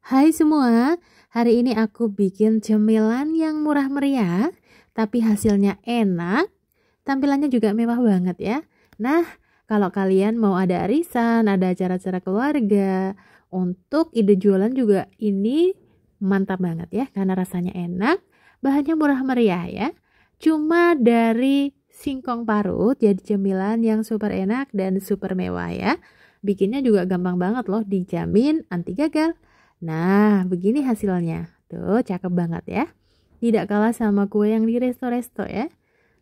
Hai semua, hari ini aku bikin cemilan yang murah meriah, tapi hasilnya enak, tampilannya juga mewah banget ya. Nah, kalau kalian mau ada arisan, ada acara-acara keluarga, untuk ide jualan juga ini mantap banget ya, karena rasanya enak, bahannya murah meriah ya. Cuma dari singkong parut, jadi cemilan yang super enak dan super mewah ya. Bikinnya juga gampang banget loh, dijamin anti gagal. Nah, begini hasilnya. Tuh, cakep banget ya. Tidak kalah sama kue yang di resto-resto ya.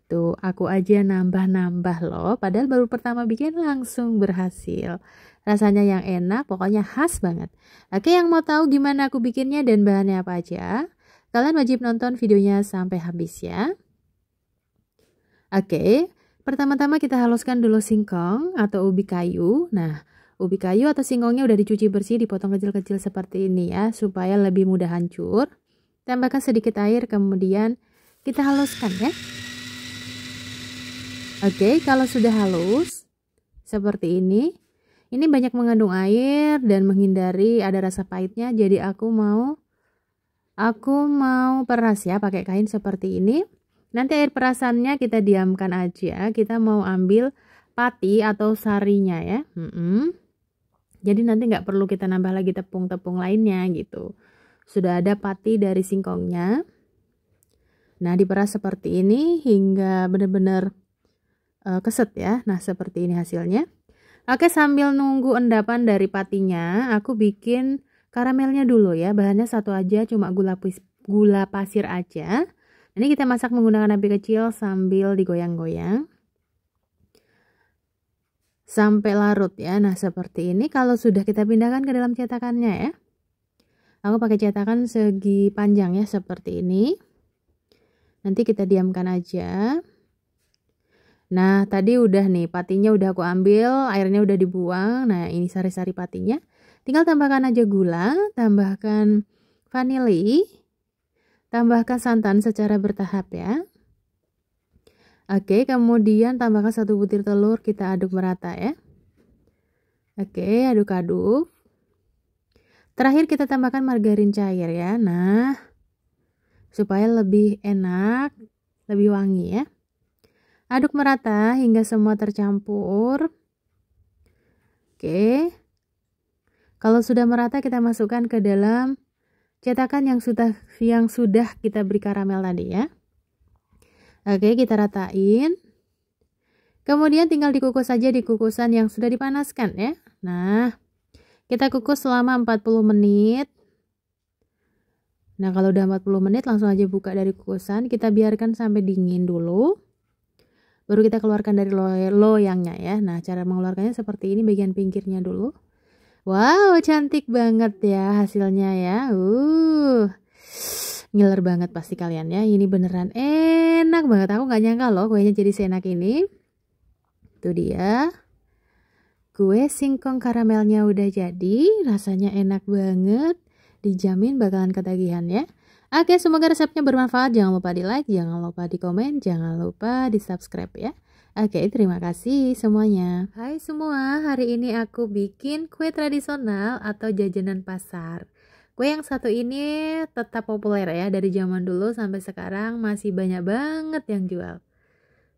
Tuh, aku aja nambah-nambah loh. Padahal baru pertama bikin langsung berhasil. Rasanya yang enak, pokoknya khas banget. Oke, yang mau tahu gimana aku bikinnya dan bahannya apa aja? Kalian wajib nonton videonya sampai habis ya. Oke, pertama-tama kita haluskan dulu singkong atau ubi kayu. Nah, ubi kayu atau singkongnya udah dicuci bersih, dipotong kecil-kecil seperti ini ya, supaya lebih mudah hancur. Tambahkan sedikit air, kemudian kita haluskan ya. Oke, kalau sudah halus, seperti ini banyak mengandung air dan menghindari ada rasa pahitnya, jadi aku mau peras ya, pakai kain seperti ini. Nanti air perasannya kita diamkan aja, kita mau ambil pati atau sarinya ya. Jadi nanti nggak perlu kita nambah lagi tepung-tepung lainnya gitu. Sudah ada pati dari singkongnya. Nah, diperas seperti ini hingga benar-benar keset ya. Nah, seperti ini hasilnya. Oke, sambil nunggu endapan dari patinya, aku bikin karamelnya dulu ya. Bahannya satu aja, cuma gula pasir aja. Ini kita masak menggunakan api kecil sambil digoyang-goyang sampai larut ya. Nah, seperti ini. Kalau sudah kita pindahkan ke dalam cetakannya ya. Aku pakai cetakan segi panjang ya, seperti ini. Nanti kita diamkan aja. Nah, tadi udah nih, patinya udah aku ambil, airnya udah dibuang. Nah, ini sari-sari patinya. Tinggal tambahkan aja gula, tambahkan vanili, tambahkan santan secara bertahap ya. Oke, kemudian tambahkan 1 butir telur, kita aduk merata ya. Oke, aduk-aduk. Terakhir kita tambahkan margarin cair ya. Nah, supaya lebih enak, lebih wangi ya. Aduk merata hingga semua tercampur. Oke. Kalau sudah merata, kita masukkan ke dalam cetakan yang sudah kita beri karamel tadi ya. Oke, kita ratain. Kemudian tinggal dikukus saja di kukusan yang sudah dipanaskan ya. Nah, kita kukus selama 40 menit. Nah, kalau udah 40 menit langsung aja buka dari kukusan. Kita biarkan sampai dingin dulu. Baru kita keluarkan dari loyangnya ya. Nah, cara mengeluarkannya seperti ini, bagian pinggirnya dulu. Wow, cantik banget ya hasilnya ya. Ngiler banget pasti kalian ya. Ini beneran enak banget. Aku nggak nyangka loh kuenya jadi seenak ini. Itu dia. Kue singkong karamelnya udah jadi. Rasanya enak banget. Dijamin bakalan ketagihan ya. Oke, semoga resepnya bermanfaat. Jangan lupa di like, jangan lupa di komen, jangan lupa di subscribe ya. Oke, terima kasih semuanya. Hai semua, hari ini aku bikin kue tradisional atau jajanan pasar. Kue yang satu ini tetap populer ya, dari zaman dulu sampai sekarang masih banyak banget yang jual.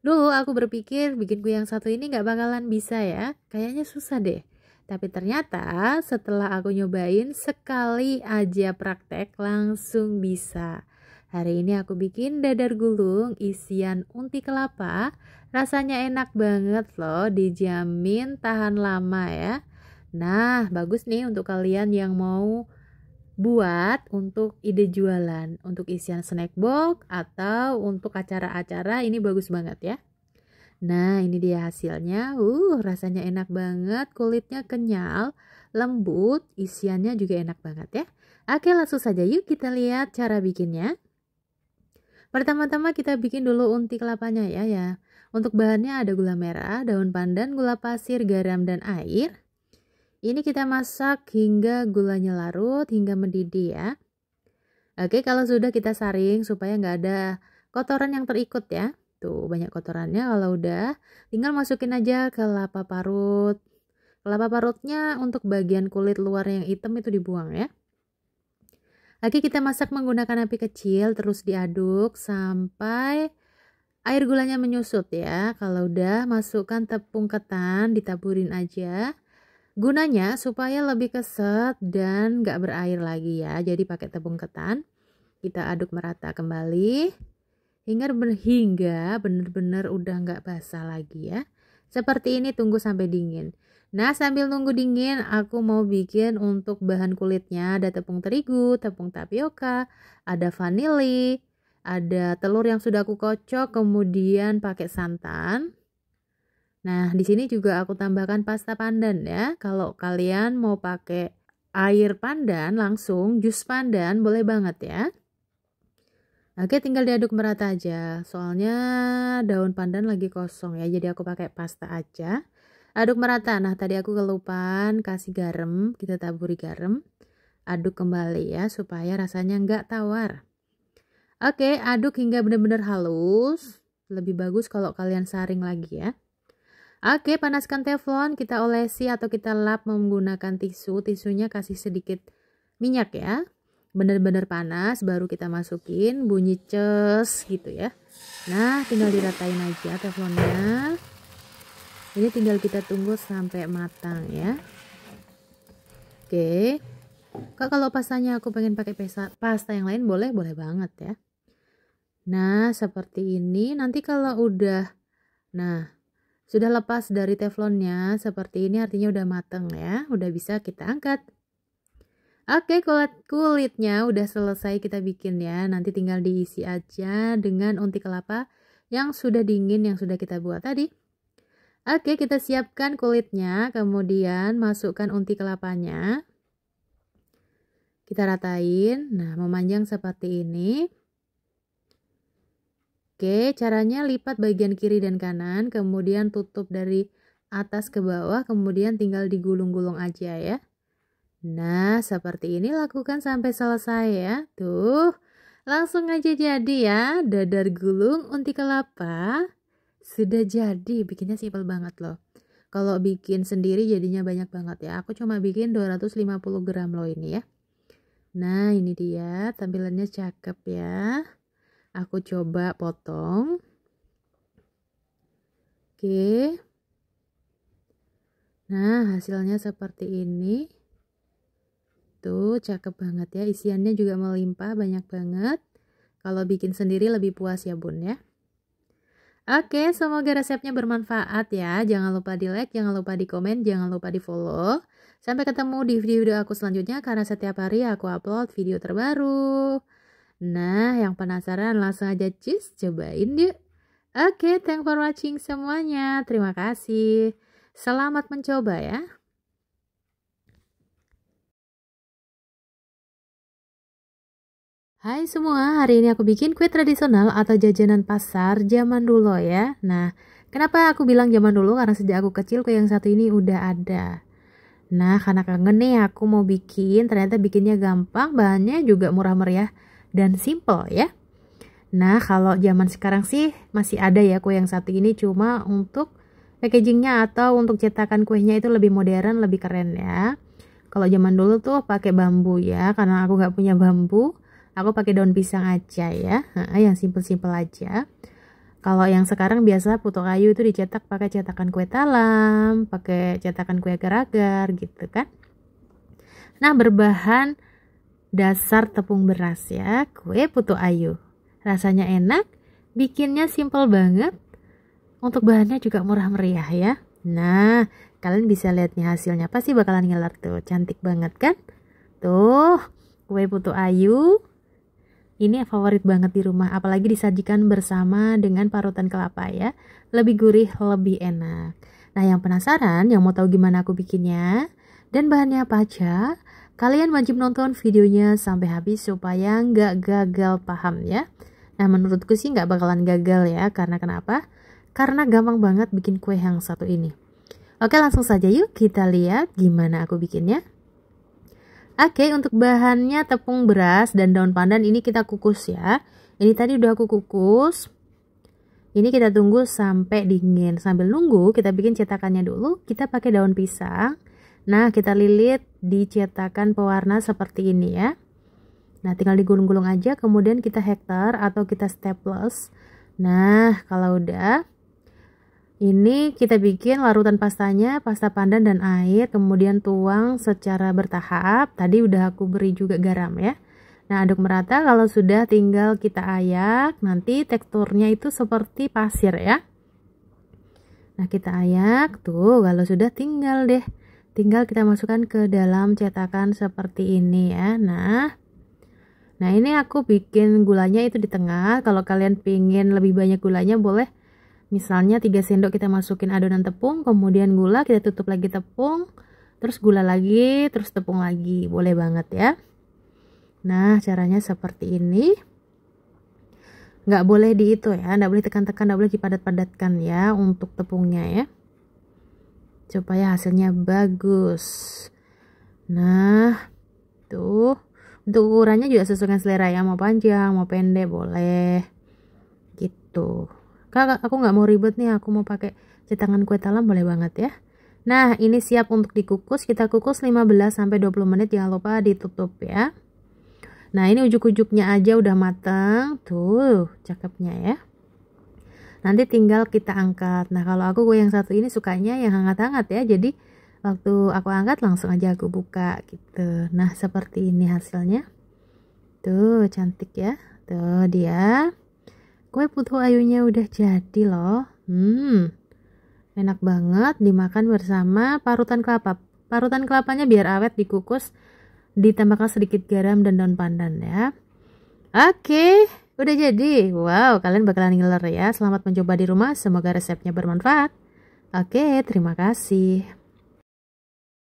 Dulu aku berpikir bikin kue yang satu ini gak bakalan bisa ya, kayaknya susah deh. Tapi ternyata setelah aku nyobain sekali aja praktek langsung bisa. Hari ini aku bikin dadar gulung isian unti kelapa. Rasanya enak banget loh, dijamin tahan lama ya. Nah, bagus nih untuk kalian yang mau buat untuk ide jualan, untuk isian snack box atau untuk acara-acara, ini bagus banget ya. Nah, ini dia hasilnya. Rasanya enak banget, kulitnya kenyal, lembut, isiannya juga enak banget ya. Oke, langsung saja yuk kita lihat cara bikinnya. Pertama-tama kita bikin dulu unti kelapanya ya. Untuk bahannya ada gula merah, daun pandan, gula pasir, garam, dan air. Ini kita masak hingga gulanya larut, hingga mendidih ya. Oke, kalau sudah kita saring supaya nggak ada kotoran yang terikut ya. Tuh, banyak kotorannya. Kalau udah, tinggal masukin aja kelapa parut. Kelapa parutnya untuk bagian kulit luar yang hitam itu dibuang ya. Oke, kita masak menggunakan api kecil, terus diaduk sampai air gulanya menyusut ya. Kalau udah, masukkan tepung ketan, ditaburin aja. Gunanya supaya lebih keset dan gak berair lagi ya. Jadi pakai tepung ketan. Kita aduk merata kembali hingga bener-bener udah gak basah lagi ya. Seperti ini, tunggu sampai dingin. Nah, sambil nunggu dingin, aku mau bikin untuk bahan kulitnya. Ada tepung terigu, tepung tapioka, ada vanili, ada telur yang sudah aku kocok, kemudian pakai santan. Nah, di sini juga aku tambahkan pasta pandan ya. Kalau kalian mau pakai air pandan langsung, jus pandan, boleh banget ya. Oke, tinggal diaduk merata aja. Soalnya daun pandan lagi kosong ya, jadi aku pakai pasta aja. Aduk merata. Nah, tadi aku kelupaan kasih garam, kita taburi garam. Aduk kembali ya, supaya rasanya nggak tawar. Oke, aduk hingga benar-benar halus. Lebih bagus kalau kalian saring lagi ya. Oke, panaskan teflon, kita olesi atau kita lap menggunakan tisu. Tisunya kasih sedikit minyak ya. Benar-benar panas, baru kita masukin, bunyi ces gitu ya. Nah, tinggal diratain aja teflonnya. Ini tinggal kita tunggu sampai matang ya. Oke. Kak, kalau pastanya aku pengen pakai pasta yang lain boleh banget ya. Nah, seperti ini. Nanti kalau udah, nah, sudah lepas dari teflonnya seperti ini, artinya udah mateng ya. Udah bisa kita angkat. Oke, kulitnya udah selesai kita bikin ya. Nanti tinggal diisi aja dengan unti kelapa yang sudah dingin, yang sudah kita buat tadi. Oke, kita siapkan kulitnya, kemudian masukkan unti kelapanya. Kita ratain, nah memanjang seperti ini. Oke, caranya lipat bagian kiri dan kanan, kemudian tutup dari atas ke bawah, kemudian tinggal digulung-gulung aja ya. Nah, seperti ini lakukan sampai selesai ya. Tuh, langsung aja jadi ya, dadar gulung unti kelapa. Sudah jadi, bikinnya simpel banget loh. Kalau bikin sendiri jadinya banyak banget ya. Aku cuma bikin 250 gram loh ini ya. Nah, ini dia tampilannya cakep ya. Aku coba potong. Oke. Nah, hasilnya seperti ini. Tuh, cakep banget ya. Isiannya juga melimpah, banyak banget. Kalau bikin sendiri lebih puas ya bun ya. Oke, semoga resepnya bermanfaat ya. Jangan lupa di like, jangan lupa di komen, jangan lupa di follow. Sampai ketemu di video aku selanjutnya, karena setiap hari aku upload video terbaru. Nah, yang penasaran langsung aja cus, cobain yuk. Oke, thanks for watching semuanya. Terima kasih. Selamat mencoba ya. Hai semua, hari ini aku bikin kue tradisional atau jajanan pasar zaman dulu ya. Nah, kenapa aku bilang zaman dulu? Karena sejak aku kecil kue yang satu ini udah ada. Nah, karena kangen nih aku mau bikin, ternyata bikinnya gampang, bahannya juga murah meriah dan simple ya. Nah, kalau zaman sekarang sih masih ada ya kue yang satu ini, cuma untuk packagingnya atau untuk cetakan kuenya itu lebih modern, lebih keren ya. Kalau zaman dulu tuh pakai bambu ya, karena aku nggak punya bambu. Aku pakai daun pisang aja ya, yang simple-simple aja. Kalau yang sekarang biasa putu kayu itu dicetak pakai cetakan kue talam, pakai cetakan kue agar-agar gitu kan. Nah, berbahan dasar tepung beras ya, kue putu ayu. Rasanya enak, bikinnya simple banget. Untuk bahannya juga murah meriah ya. Nah, kalian bisa lihat nih hasilnya, pasti bakalan ngiler tuh, cantik banget kan? Tuh, kue putu ayu. Ini favorit banget di rumah, apalagi disajikan bersama dengan parutan kelapa ya. Lebih gurih, lebih enak. Nah, yang penasaran, yang mau tahu gimana aku bikinnya dan bahannya apa aja, kalian wajib nonton videonya sampai habis supaya nggak gagal paham ya. Nah, menurutku sih nggak bakalan gagal ya, karena kenapa? Karena gampang banget bikin kue yang satu ini. Oke, langsung saja yuk kita lihat gimana aku bikinnya. Oke, untuk bahannya tepung beras dan daun pandan ini kita kukus ya. Ini tadi udah aku kukus. Ini kita tunggu sampai dingin. Sambil nunggu kita bikin cetakannya dulu. Kita pakai daun pisang. Nah, kita lilit di cetakan pewarna seperti ini ya. Nah, tinggal digulung-gulung aja, kemudian kita hektar atau kita staples. Nah, kalau udah, ini kita bikin larutan pastanya, pasta pandan dan air, kemudian tuang secara bertahap. Tadi udah aku beri juga garam ya. Nah, aduk merata. Kalau sudah, tinggal kita ayak. Nanti teksturnya itu seperti pasir ya. Nah, kita ayak tuh. Kalau sudah, tinggal kita masukkan ke dalam cetakan seperti ini ya. Nah ini aku bikin gulanya itu di tengah. Kalau kalian pingin lebih banyak gulanya boleh, misalnya 3 sendok kita masukin adonan tepung, kemudian gula, kita tutup lagi tepung, terus gula lagi, terus tepung lagi, boleh banget ya. Nah, caranya seperti ini. Nggak boleh di itu ya, nggak boleh tekan-tekan, nggak boleh dipadat-padatkan ya untuk tepungnya ya, supaya hasilnya bagus. Nah tuh, untuk ukurannya juga sesuai selera ya, mau panjang mau pendek boleh gitu. Kak, aku nggak mau ribet nih, aku mau pakai cetakan kue talam, boleh banget ya. Nah ini siap untuk dikukus. Kita kukus 15-20 menit, jangan lupa ditutup ya. Nah ini ujuk-ujuknya aja udah matang tuh, cakepnya ya. Nanti tinggal kita angkat. Nah kalau aku kue yang satu ini sukanya yang hangat-hangat ya, jadi waktu aku angkat langsung aja aku buka gitu. Nah seperti ini hasilnya tuh, cantik ya. Tuh dia, kue putu ayunya udah jadi loh. Enak banget dimakan bersama parutan kelapa. Parutan kelapanya biar awet dikukus, ditambahkan sedikit garam dan daun pandan ya. Oke, udah jadi. Wow, kalian bakalan ngiler ya. Selamat mencoba di rumah, semoga resepnya bermanfaat. Oke, terima kasih.